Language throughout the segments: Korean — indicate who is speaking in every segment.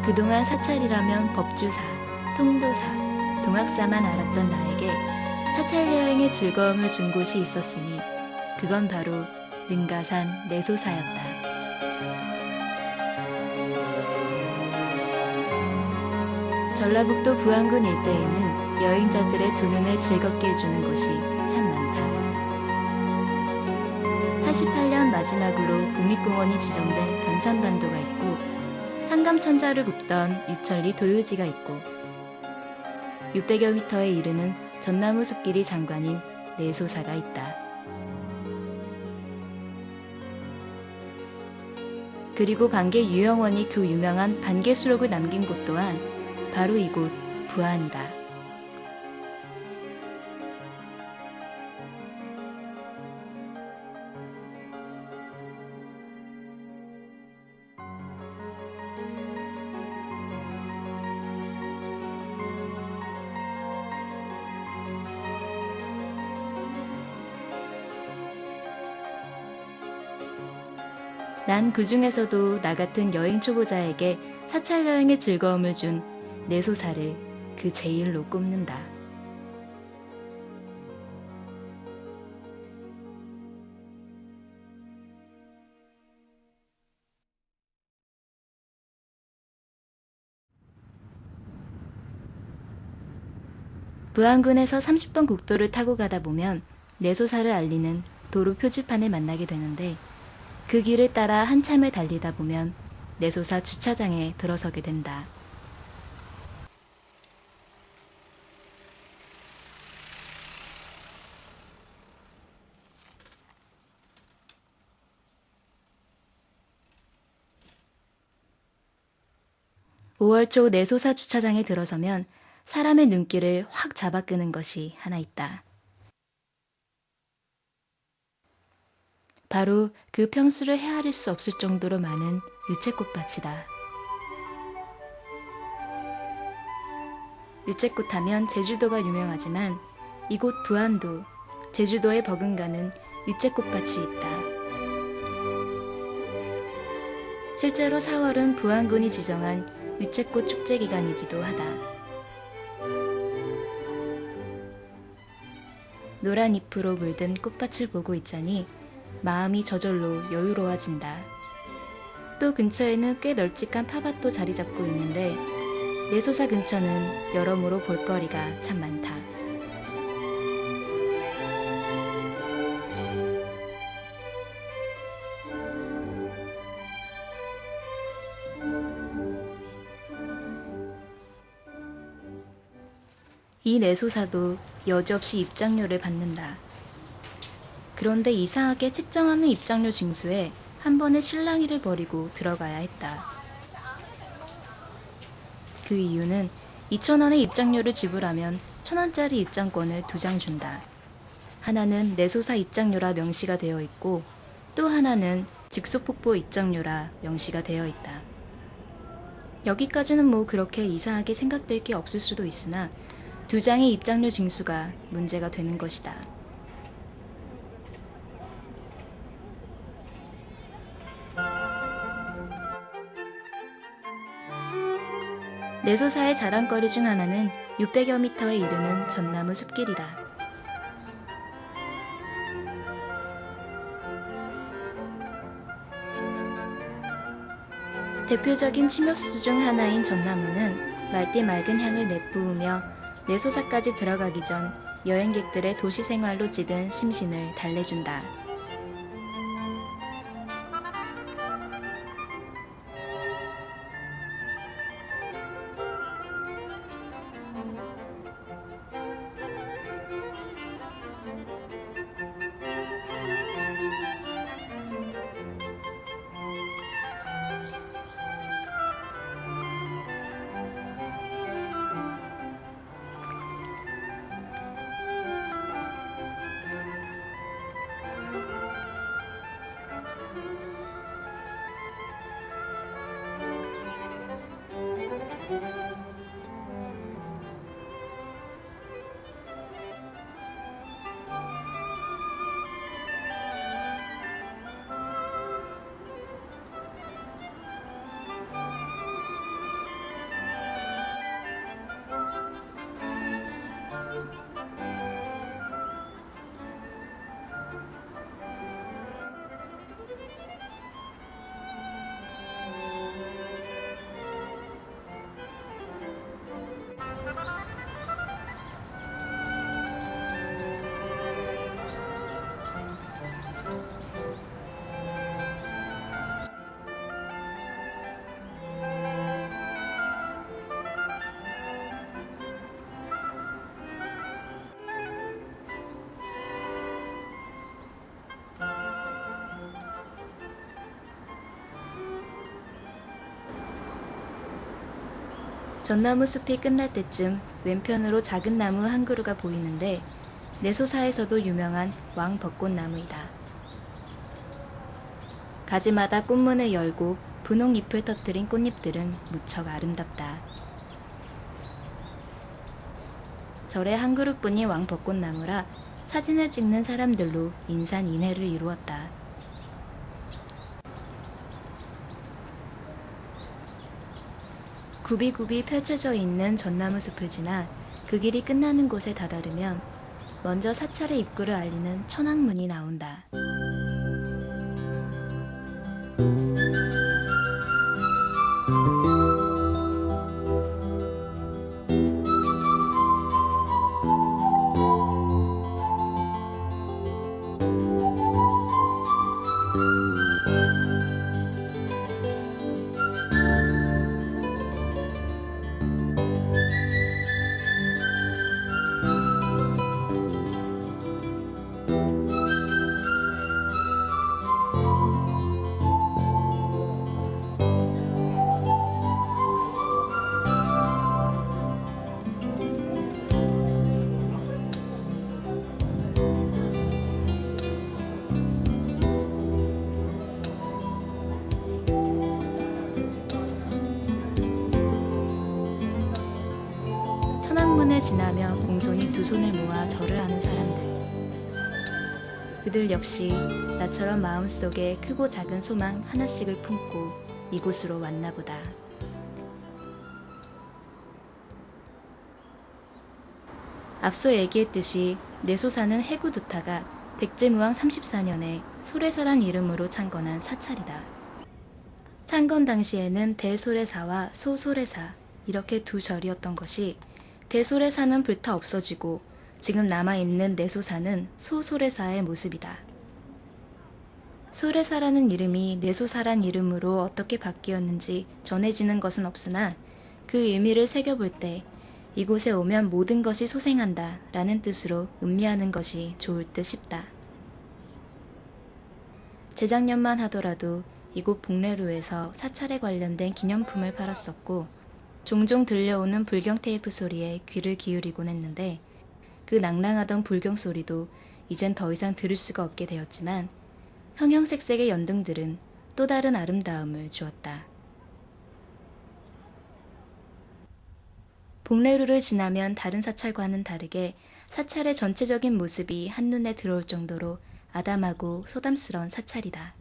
Speaker 1: 그동안 사찰이라면 법주사, 통도사, 동학사만 알았던 나에게 사찰 여행의 즐거움을 준 곳이 있었으니 그건 바로 능가산 내소사였다. 전라북도 부안군 일대에는 여행자들의 두 눈을 즐겁게 해주는 곳이 참 많다. 88년 마지막으로 국립공원이 지정된 변산반도가 있고 상감천자를 굽던 유천리 도요지가 있고 600여 미터에 이르는 전나무 숲길이 장관인 내소사가 있다. 그리고 반개 유영원이 그 유명한 반개수록을 남긴 곳 또한 바로 이곳 부안이다. 난 그 중에서도 나 같은 여행 초보자에게 사찰 여행의 즐거움을 준 내소사를 그 제일로 꼽는다. 부안군에서 30번 국도를 타고 가다 보면 내소사를 알리는 도로 표지판을 만나게 되는데 그 길을 따라 한참을 달리다 보면 내소사 주차장에 들어서게 된다. (5월) 초 내소사 주차장에 들어서면 사람의 눈길을 확 잡아끄는 것이 하나 있다. 바로 그 평수를 헤아릴 수 없을 정도로 많은 유채꽃밭이다. 유채꽃 하면 제주도가 유명하지만 이곳 부안도 제주도에 버금가는 유채꽃밭이 있다. 실제로 4월은 부안군이 지정한 유채꽃 축제 기간이기도 하다. 노란 잎으로 물든 꽃밭을 보고 있자니 마음이 저절로 여유로워진다. 또 근처에는 꽤 널찍한 파밭도 자리 잡고 있는데 내소사 근처는 여러모로 볼거리가 참 많다. 이 내소사도 여지없이 입장료를 받는다. 그런데 이상하게 책정하는 입장료 징수에 한 번에 실랑이를 벌이고 들어가야 했다. 그 이유는 2,000원의 입장료를 지불하면 1,000원짜리 입장권을 2장 준다. 하나는 내소사 입장료라 명시가 되어 있고 또 하나는 직소폭포 입장료라 명시가 되어 있다. 여기까지는 뭐 그렇게 이상하게 생각될 게 없을 수도 있으나 2장의 입장료 징수가 문제가 되는 것이다. 내소사의 자랑거리 중 하나는 600여 미터에 이르는 전나무 숲길이다. 대표적인 침엽수 중 하나인 전나무는 맑디 맑은 향을 내뿜으며 내소사까지 들어가기 전 여행객들의 도시 생활로 찌든 심신을 달래준다. 전나무 숲이 끝날 때쯤 왼편으로 작은 나무 한 그루가 보이는데 내소사에서도 유명한 왕벚꽃나무이다. 가지마다 꽃문을 열고 분홍 잎을 터뜨린 꽃잎들은 무척 아름답다. 절에 한 그루뿐인 왕벚꽃나무라 사진을 찍는 사람들로 인산인해를 이루었다. 굽이굽이 펼쳐져 있는 전나무 숲을 지나 그 길이 끝나는 곳에 다다르면 먼저 사찰의 입구를 알리는 천왕문이 나온다. 천왕문을 지나며 공손히 두 손을 모아 절을 하는 사람들. 그들 역시 나처럼 마음속에 크고 작은 소망 하나씩을 품고 이곳으로 왔나 보다. 앞서 얘기했듯이 내소사는 해구두타가 백제무왕 34년에 소래사란 이름으로 창건한 사찰이다. 창건 당시에는 대소래사와 소소래사 이렇게 두 절이었던 것이 대소래사는 불타 없어지고 지금 남아있는 내소사는 소소래사의 모습이다. 소래사라는 이름이 내소사란 이름으로 어떻게 바뀌었는지 전해지는 것은 없으나 그 의미를 새겨볼 때 이곳에 오면 모든 것이 소생한다 라는 뜻으로 음미하는 것이 좋을 듯 싶다. 재작년만 하더라도 이곳 복례로에서 사찰에 관련된 기념품을 팔았었고 종종 들려오는 불경 테이프 소리에 귀를 기울이곤 했는데 그 낭랑하던 불경 소리도 이젠 더 이상 들을 수가 없게 되었지만 형형색색의 연등들은 또 다른 아름다움을 주었다. 복례루를 지나면 다른 사찰과는 다르게 사찰의 전체적인 모습이 한눈에 들어올 정도로 아담하고 소담스러운 사찰이다.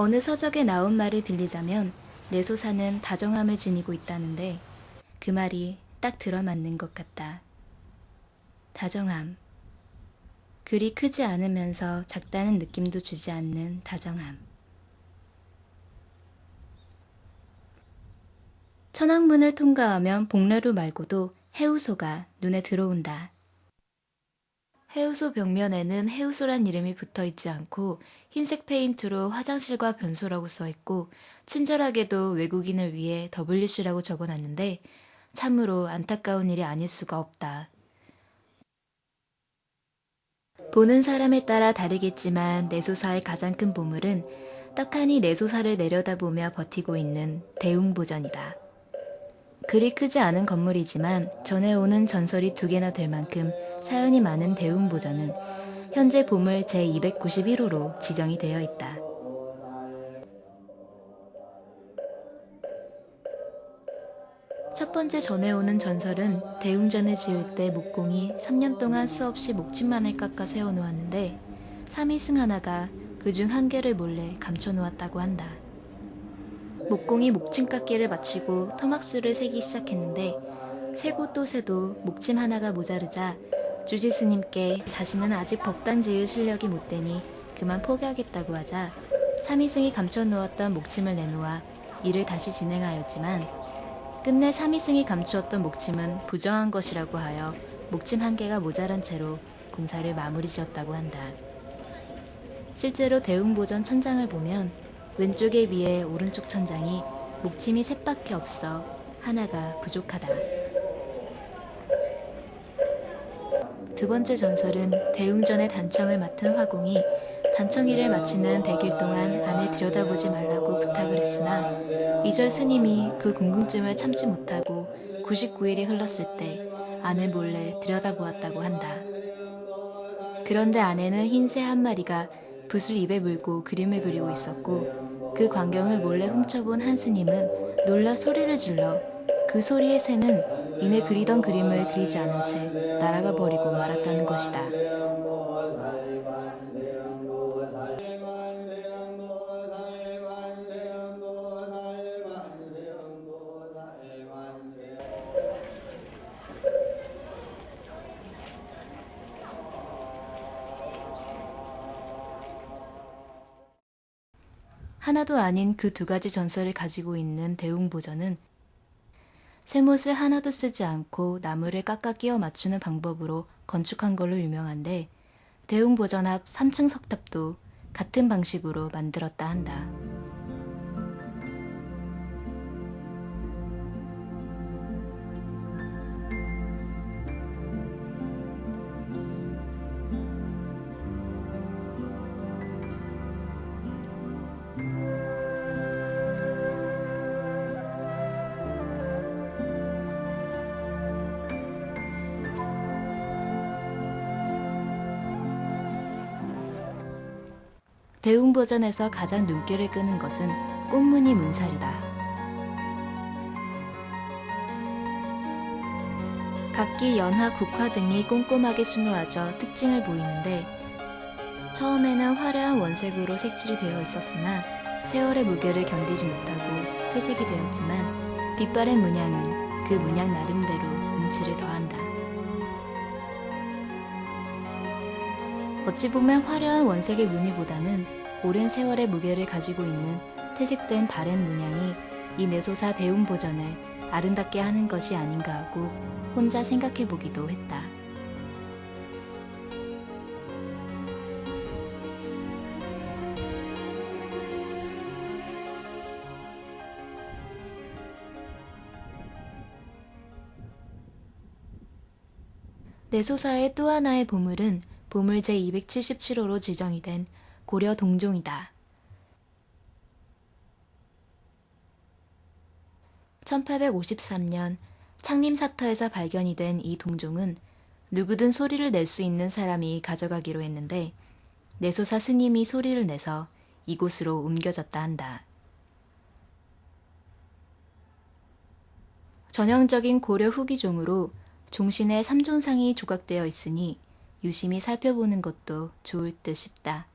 Speaker 1: 어느 서적에 나온 말을 빌리자면 내소사는 다정함을 지니고 있다는데 그 말이 딱 들어맞는 것 같다. 다정함. 그리 크지 않으면서 작다는 느낌도 주지 않는 다정함. 천왕문을 통과하면 복례루 말고도 해우소가 눈에 들어온다. 해우소 벽면에는 해우소란 이름이 붙어있지 않고 흰색 페인트로 화장실과 변소라고 써있고 친절하게도 외국인을 위해 WC라고 적어놨는데 참으로 안타까운 일이 아닐 수가 없다. 보는 사람에 따라 다르겠지만 내소사의 가장 큰 보물은 떡하니 내소사를 내려다보며 버티고 있는 대웅보전이다. 그리 크지 않은 건물이지만 전해오는 전설이 2개나 될 만큼 사연이 많은 대웅보전은 현재 보물 제291호로 지정이 되어 있다. 첫 번째 전해오는 전설은 대웅전을 지을 때 목공이 3년 동안 수없이 목침만을 깎아 세워놓았는데 3위승 하나가 그중 1개를 몰래 감춰놓았다고 한다. 목공이 목침 깎기를 마치고 토막수를 세기 시작했는데 세고 또 세도 목침 하나가 모자르자 주지스님께 자신은 아직 법당 지을 실력이 못 되니 그만 포기하겠다고 하자 3위승이 감춰놓았던 목침을 내놓아 일을 다시 진행하였지만 끝내 3위승이 감추었던 목침은 부정한 것이라고 하여 목침 1개가 모자란 채로 공사를 마무리 지었다고 한다. 실제로 대웅보전 천장을 보면 왼쪽에 비해 오른쪽 천장이 목침이 셋밖에 없어 하나가 부족하다. 두 번째 전설은 대웅전의 단청을 맡은 화공이 단청일을 마치는 100일 동안 안을 들여다보지 말라고 부탁을 했으나 이절 스님이 그 궁금증을 참지 못하고 99일이 흘렀을 때 안을 몰래 들여다보았다고 한다. 그런데 안에는 흰 새 한 마리가 붓을 입에 물고 그림을 그리고 있었고 그 광경을 몰래 훔쳐본 한 스님은 놀라 소리를 질러 그 소리의 새는 이내 그리던 그림을 그리지 않은 채 날아가 버리고 말았다는 것이다. 하나도 아닌 그 두 가지 전설을 가지고 있는 대웅보전은 쇠못을 하나도 쓰지 않고 나무를 깎아 끼워 맞추는 방법으로 건축한 걸로 유명한데 대웅보전 앞 3층 석탑도 같은 방식으로 만들었다 한다. 대웅보전에서 가장 눈길을 끄는 것은 꽃무늬 문살이다. 각기 연화, 국화 등이 꼼꼼하게 수놓아져 특징을 보이는데 처음에는 화려한 원색으로 색칠이 되어 있었으나 세월의 무게를 견디지 못하고 퇴색이 되었지만 빛바랜 문양은 그 문양 나름대로 운치를 더한다. 어찌 보면 화려한 원색의 무늬보다는 오랜 세월의 무게를 가지고 있는 퇴색된 바랜 문양이 이 내소사 대웅보전을 아름답게 하는 것이 아닌가 하고 혼자 생각해보기도 했다. 내소사의 또 하나의 보물은 보물 제277호로 지정이 된 고려 동종이다. 1853년 창림사터에서 발견이 된 이 동종은 누구든 소리를 낼 수 있는 사람이 가져가기로 했는데 내소사 스님이 소리를 내서 이곳으로 옮겨졌다 한다. 전형적인 고려 후기종으로 종신에 3존상이 조각되어 있으니 유심히 살펴보는 것도 좋을 듯 싶다.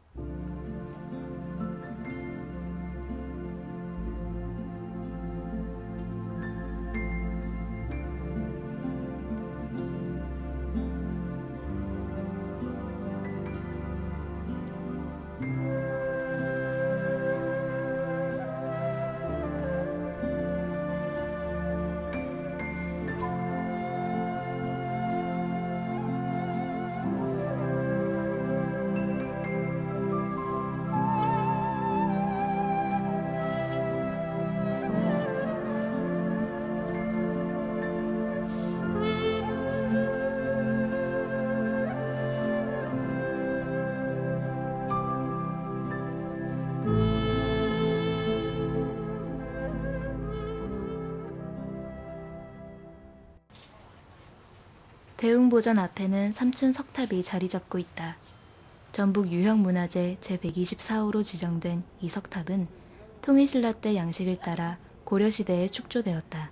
Speaker 1: 대웅보전 앞에는 3층 석탑이 자리 잡고 있다. 전북 유형문화재 제124호로 지정된 이 석탑은 통일신라 때 양식을 따라 고려시대에 축조되었다.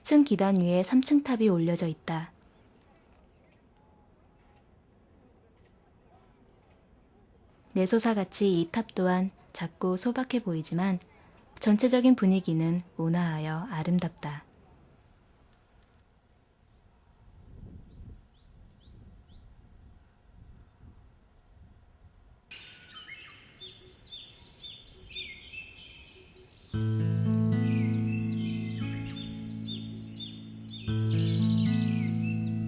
Speaker 1: 층 기단 위에 3층 탑이 올려져 있다. 내소사같이 이 탑 또한 작고 소박해 보이지만 전체적인 분위기는 온화하여 아름답다.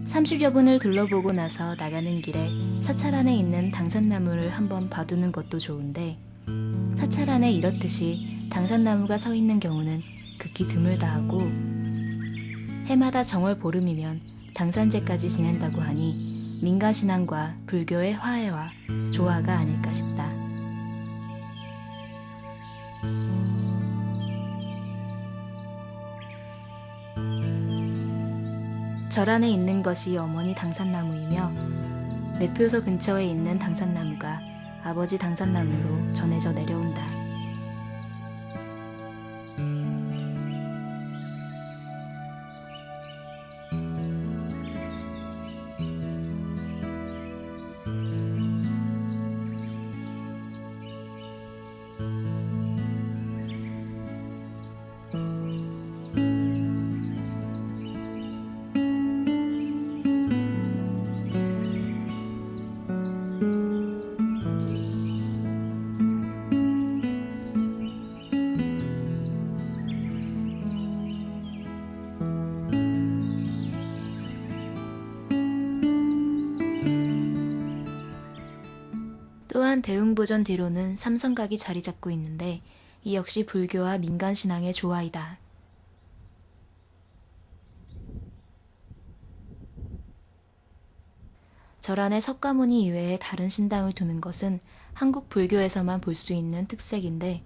Speaker 1: (30여 분을 둘러보고 나서 나가는 길에 사찰 안에 있는 당산나무를 한번 봐두는 것도 좋은데 사찰 안에 이렇듯이 당산나무가 서 있는 경우는 극히 드물다 하고 해마다 정월 보름이면 당산제까지 지낸다고 하니 민간신앙과 불교의 화해와 조화가 아닐까 싶다. 절 안에 있는 것이 어머니 당산나무이며 매표소 근처에 있는 당산나무가 아버지 당산나무로 전해져 내려온다. 또한 대웅보전 뒤로는 삼성각이 자리 잡고 있는데 이 역시 불교와 민간신앙의 조화이다. 절 안에 석가모니 이외에 다른 신당을 두는 것은 한국 불교에서만 볼 수 있는 특색인데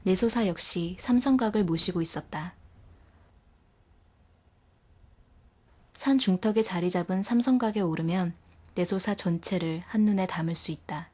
Speaker 1: 내소사 역시 삼성각을 모시고 있었다. 산 중턱에 자리 잡은 삼성각에 오르면 내소사 전체를 한눈에 담을 수 있다.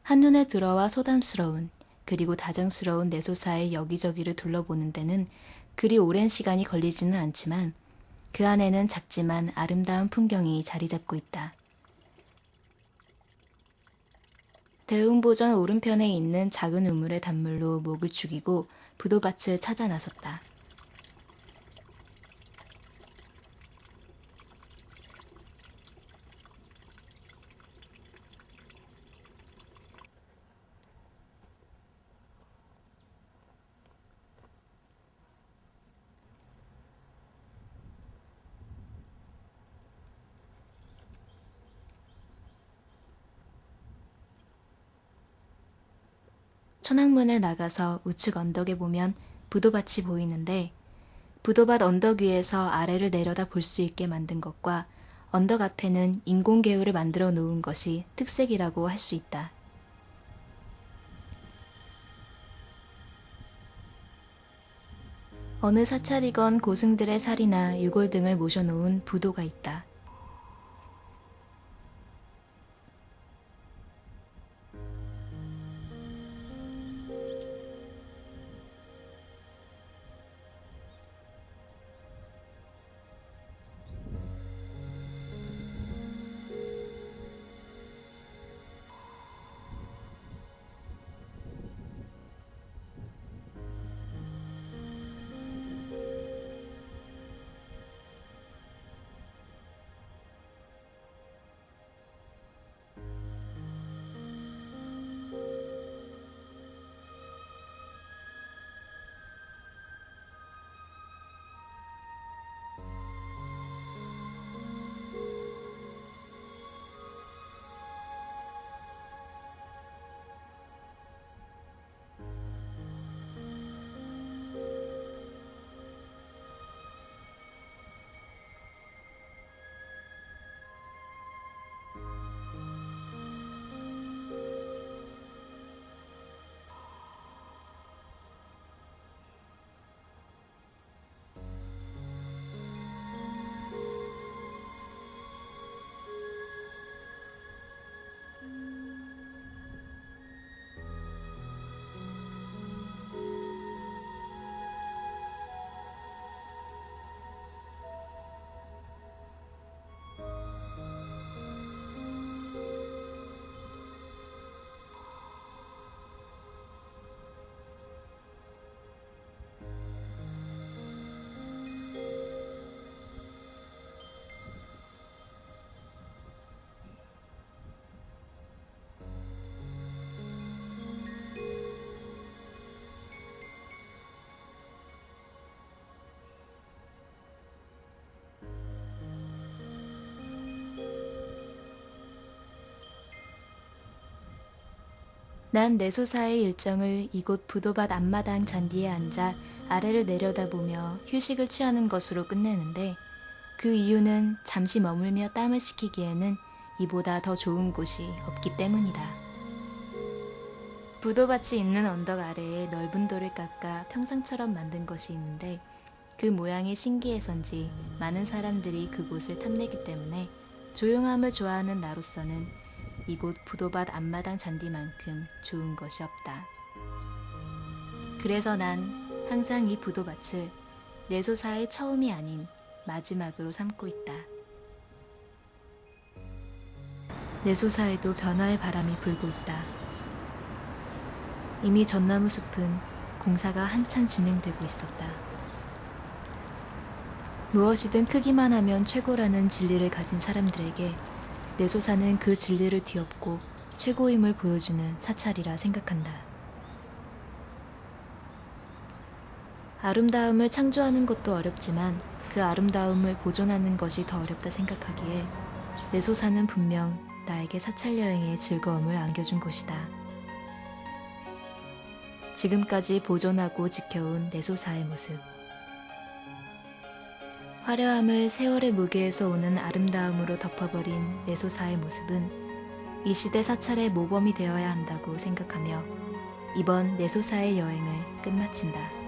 Speaker 1: 한눈에 들어와 소담스러운 그리고 다정스러운 내소사의 여기저기를 둘러보는 데는 그리 오랜 시간이 걸리지는 않지만 그 안에는 작지만 아름다운 풍경이 자리 잡고 있다. 대웅보전 오른편에 있는 작은 우물의 단물로 목을 죽이고 부도밭을 찾아 나섰다. 천왕문을 나가서 우측 언덕에 보면 부도밭이 보이는데 부도밭 언덕 위에서 아래를 내려다 볼 수 있게 만든 것과 언덕 앞에는 인공개울을 만들어 놓은 것이 특색이라고 할 수 있다. 어느 사찰이건 고승들의 살이나 유골 등을 모셔놓은 부도가 있다. 난 내소사의 일정을 이곳 부도밭 앞마당 잔디에 앉아 아래를 내려다보며 휴식을 취하는 것으로 끝내는데, 그 이유는 잠시 머물며 땀을 식히기에는 이보다 더 좋은 곳이 없기 때문이다. 부도밭이 있는 언덕 아래에 넓은 돌을 깎아 평상처럼 만든 것이 있는데, 그 모양이 신기해서인지 많은 사람들이 그곳을 탐내기 때문에 조용함을 좋아하는 나로서는 이곳 부도밭 앞마당 잔디만큼 좋은 것이 없다. 그래서 난 항상 이 부도밭을 내소사의 처음이 아닌 마지막으로 삼고 있다. 내소사에도 변화의 바람이 불고 있다. 이미 전나무 숲은 공사가 한창 진행되고 있었다. 무엇이든 크기만 하면 최고라는 진리를 가진 사람들에게 내소사는 그 진리를 뒤엎고 최고임을 보여주는 사찰이라 생각한다. 아름다움을 창조하는 것도 어렵지만 그 아름다움을 보존하는 것이 더 어렵다 생각하기에 내소사는 분명 나에게 사찰 여행의 즐거움을 안겨준 곳이다. 지금까지 보존하고 지켜온 내소사의 모습. 화려함을 세월의 무게에서 오는 아름다움으로 덮어버린 내소사의 모습은 이 시대 사찰의 모범이 되어야 한다고 생각하며 이번 내소사의 여행을 끝마친다.